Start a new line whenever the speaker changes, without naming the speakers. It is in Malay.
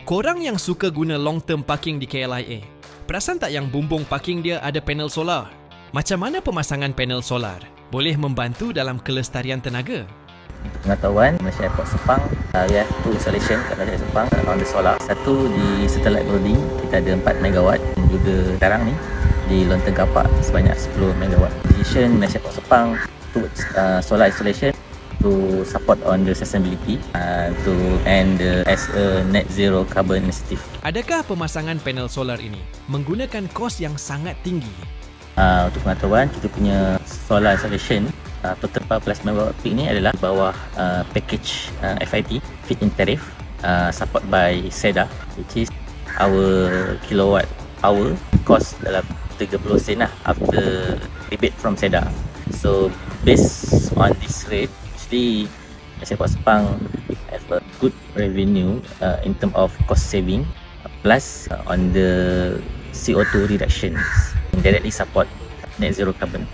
Korang yang suka guna long term parking di KLIA, perasan tak yang bumbung parking dia ada panel solar? Macam mana pemasangan panel solar boleh membantu dalam kelestarian tenaga?
Pengetahuan Malaysia Airport Sepang, we have 2 installation kat Malaysia Sepang on the solar. Satu di satellite building, kita ada 4 MW, dan juga sekarang ni di Lontong Kapak sebanyak 10 MW. Decision Malaysia Airport Sepang towards solar installation to support on the sustainability and as a net zero carbon initiative.
Adakah pemasangan panel solar ini menggunakan kos yang sangat tinggi?
Untuk pengetahuan, kita punya solar installation total 14 MW ni adalah bawah package FIT, Fit in Tariff, support by SEDA, which is our kilowatt hour cost dalam 30 sen lah after rebate from SEDA. So based on this rate, actually Malaysia Airport Sepang have a good revenue in term of cost saving, plus on the CO2 reductions, directly support net zero carbon.